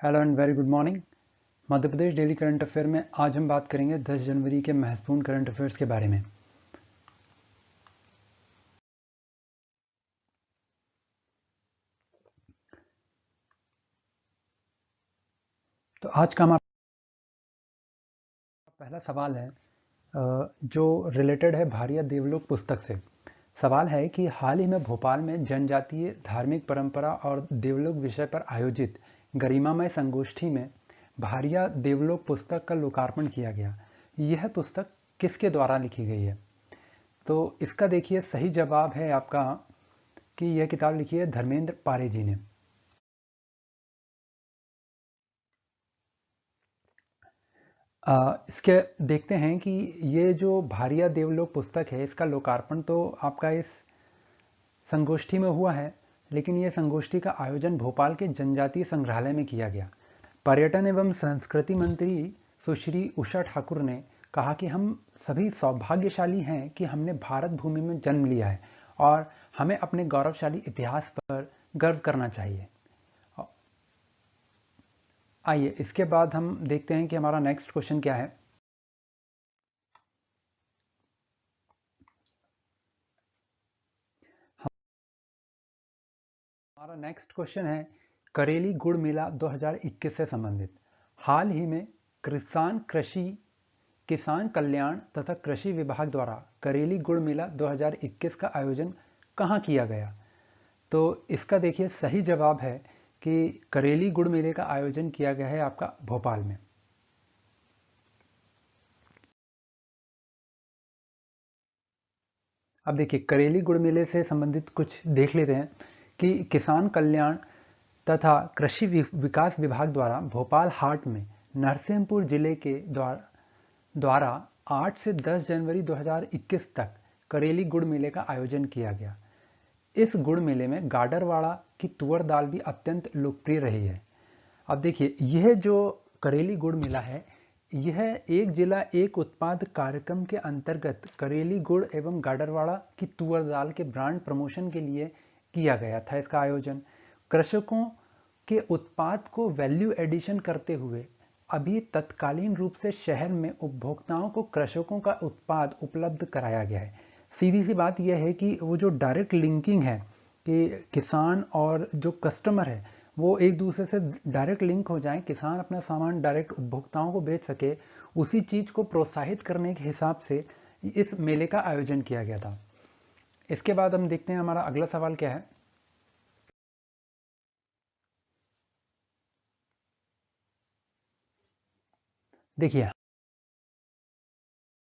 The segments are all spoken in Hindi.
Hello and very good morning. Madhya Pradesh daily current affair में आज हम बात करेंगे 10 जनवरी के महत्वपूर्ण करंट अफेयर्स के बारे में। तो आज का हमारा पहला सवाल है जो रिलेटेड है भारिया देवलोक पुस्तक से। सवाल है कि हाल ही में भोपाल में जनजातीय धार्मिक परंपरा और देवलोक विषय पर आयोजित गरिमामय संगोष्ठी में भारिया देवलोक पुस्तक का लोकार्पण किया गया। यह पुस्तक किसके द्वारा लिखी गई है? तो इसका देखिए सही जवाब है आपका कि यह किताब लिखी है धर्मेंद्र पारे जी ने। इसके देखते हैं कि ये जो भारिया देवलोक पुस्तक है इसका लोकार्पण तो आपका इस संगोष्ठी में हुआ है, लेकिन ये संगोष्ठी का आयोजन भोपाल के जनजातीय संग्रहालय में किया गया। पर्यटन एवं संस्कृति मंत्री सुश्री उषा ठाकुर ने कहा कि हम सभी सौभाग्यशाली हैं कि हमने भारत भूमि में जन्म लिया है और हमें अपने गौरवशाली इतिहास पर गर्व करना चाहिए। आइए इसके बाद हम देखते हैं कि हमारा नेक्स्ट क्वेश्चन क्या है। हमारा नेक्स्ट क्वेश्चन है करेली गुड़ मेला 2021 से संबंधित। हाल ही में किसान कल्याण तथा कृषि विभाग द्वारा करेली गुड़ मेला 2021 का आयोजन कहाँ किया गया? तो इसका देखिए सही जवाब है कि करेली गुड़ मेले का आयोजन किया गया है आपका भोपाल में। अब देखिए करेली गुड़ मेले से संबंधित कुछ देख लेते हैं कि किसान कल्याण तथा कृषि विकास विभाग द्वारा भोपाल हाट में नरसिंहपुर जिले के द्वारा 8 से 10 जनवरी 2021 तक करेली गुड़ मेले का आयोजन किया गया। इस गुड़ मेले में गाडरवाड़ा की तुअर दाल भी अत्यंत लोकप्रिय रही है। अब देखिए यह जो करेली गुड़ मेला है यह एक जिला एक उत्पाद कार्यक्रम के अंतर्गत करेली गुड़ एवं गाडरवाड़ा की तुअर दाल के ब्रांड प्रमोशन के लिए किया गया था। इसका आयोजन कृषकों के उत्पाद को वैल्यू एडिशन करते हुए अभी तत्कालीन रूप से शहर में उपभोक्ताओं को कृषकों का उत्पाद उपलब्ध कराया गया है। सीधी सी बात यह है कि वो जो डायरेक्ट लिंकिंग है कि किसान और जो कस्टमर है वो एक दूसरे से डायरेक्ट लिंक हो जाए, किसान अपना सामान डायरेक्ट उपभोक्ताओं को बेच सके, उसी चीज को प्रोत्साहित करने के हिसाब से इस मेले का आयोजन किया गया था। इसके बाद हम देखते हैं हमारा अगला सवाल क्या है। देखिए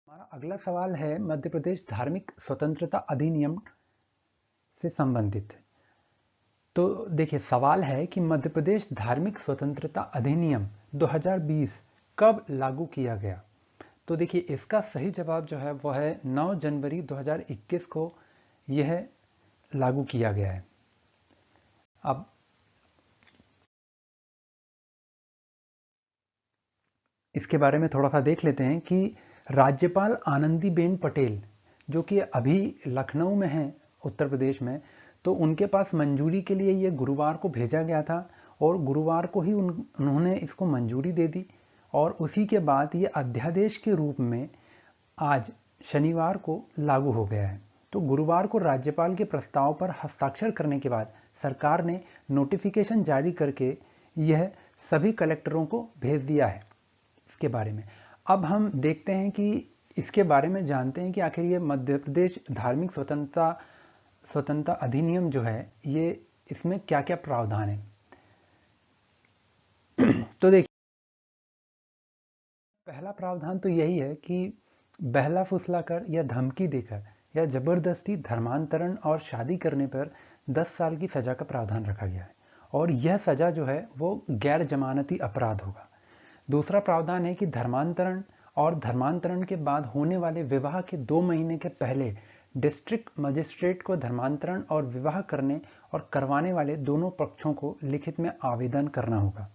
हमारा अगला सवाल है मध्य प्रदेश धार्मिक स्वतंत्रता अधिनियम से संबंधित। तो देखिए सवाल है कि मध्य प्रदेश धार्मिक स्वतंत्रता अधिनियम 2020 कब लागू किया गया? तो देखिए इसका सही जवाब जो है वह है 9 जनवरी 2021 को यह लागू किया गया है। अब इसके बारे में थोड़ा सा देख लेते हैं कि राज्यपाल आनंदीबेन पटेल जो कि अभी लखनऊ में हैं उत्तर प्रदेश में, तो उनके पास मंजूरी के लिए ये गुरुवार को भेजा गया था और गुरुवार को ही उन्होंने इसको मंजूरी दे दी और उसी के बाद ये अध्यादेश के रूप में आज शनिवार को लागू हो गया है। तो गुरुवार को राज्यपाल के प्रस्ताव पर हस्ताक्षर करने के बाद सरकार ने नोटिफिकेशन जारी करके यह सभी कलेक्टरों को भेज दिया है। इसके बारे में अब हम देखते हैं कि इसके बारे में जानते हैं कि आखिर ये मध्य प्रदेश धार्मिक स्वतंत्रता अधिनियम जो है ये इसमें क्या क्या प्रावधान है। तो देखिए पहला प्रावधान तो यही है कि बहला फुसलाकर या धमकी देकर या जबरदस्ती धर्मांतरण और शादी करने पर 10 साल की सजा का प्रावधान रखा गया है और यह सजा जो है वो गैर जमानती अपराध होगा। दूसरा प्रावधान है कि धर्मांतरण और धर्मांतरण के बाद होने वाले विवाह के 2 महीने के पहले डिस्ट्रिक्ट मजिस्ट्रेट को धर्मांतरण और विवाह करने और करवाने वाले दोनों पक्षों को लिखित में आवेदन करना होगा।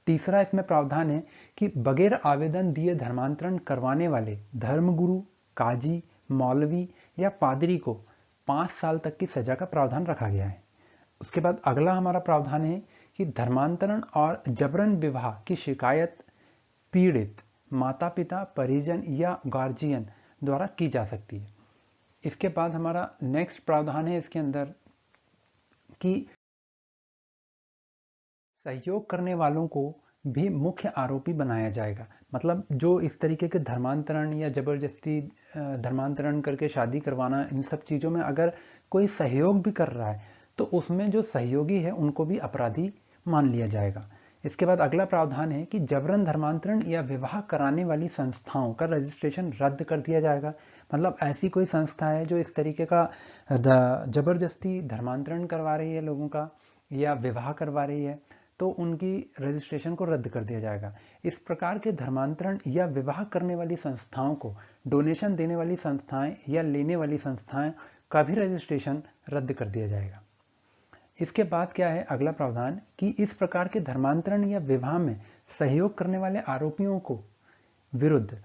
तीसरा इसमें प्रावधान है कि बगैर आवेदन दिए धर्मांतरण करवाने वाले धर्मगुरु, काजी, मौलवी या पादरी को 5 साल तक की सजा का प्रावधान रखा गया है। उसके बाद अगला हमारा प्रावधान है कि धर्मांतरण और जबरन विवाह की शिकायत पीड़ित माता पिता, परिजन या गार्जियन द्वारा की जा सकती है। इसके बाद हमारा नेक्स्ट प्रावधान है इसके अंदर कि सहयोग करने वालों को भी मुख्य आरोपी बनाया जाएगा। मतलब जो इस तरीके के धर्मांतरण या जबरदस्ती धर्मांतरण करके शादी करवाना, इन सब चीज़ों में अगर कोई सहयोग भी कर रहा है तो उसमें जो सहयोगी है उनको भी अपराधी मान लिया जाएगा। इसके बाद अगला प्रावधान है कि जबरन धर्मांतरण या विवाह कराने वाली संस्थाओं का रजिस्ट्रेशन रद्द कर दिया जाएगा। मतलब ऐसी कोई संस्था है जो इस तरीके का जबरदस्ती धर्मांतरण करवा रही है लोगों का या विवाह करवा रही है तो उनकी रजिस्ट्रेशन को रद्द कर दिया जाएगा। इस प्रकार के धर्मांतरण या विवाह करने वाली संस्थाओं को डोनेशन देने वाली संस्थाएं या लेने वाली संस्थाएं का भी रजिस्ट्रेशन रद्द कर दिया जाएगा। इसके बाद क्या है अगला प्रावधान कि इस प्रकार के धर्मांतरण या विवाह में सहयोग करने वाले आरोपियों को विरुद्ध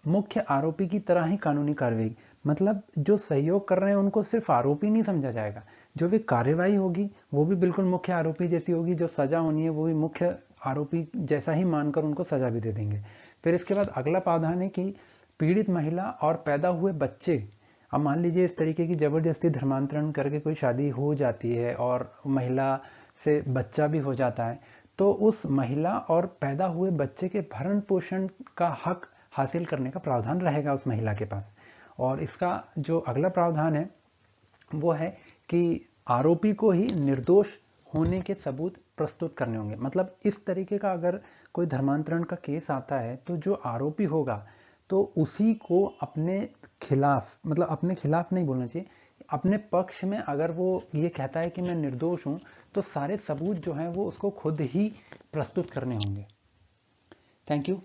मुख्य आरोपी की तरह ही कानूनी कार्रवाई, मतलब जो सहयोग कर रहे हैं उनको सिर्फ आरोपी नहीं समझा जाएगा, जो भी कार्रवाई होगी वो भी बिल्कुल मुख्य आरोपी जैसी होगी, जो सजा होनी है वो भी मुख्य आरोपी जैसा ही मानकर उनको सजा भी दे देंगे। फिर इसके बाद अगला प्रावधान है कि पीड़ित महिला और पैदा हुए बच्चे, अब मान लीजिए इस तरीके की जबरदस्ती धर्मांतरण करके कोई शादी हो जाती है और महिला से बच्चा भी हो जाता है तो उस महिला और पैदा हुए बच्चे के भरण पोषण का हक हासिल करने का प्रावधान रहेगा उस महिला के पास। और इसका जो अगला प्रावधान है वो है कि आरोपी को ही निर्दोष होने के सबूत प्रस्तुत करने होंगे। मतलब इस तरीके का अगर कोई धर्मांतरण का केस आता है तो जो आरोपी होगा तो उसी को अपने खिलाफ, मतलब अपने खिलाफ नहीं बोलना चाहिए, अपने पक्ष में अगर वो ये कहता है कि मैं निर्दोष हूं तो सारे सबूत जो हैं वो उसको खुद ही प्रस्तुत करने होंगे। Thank you.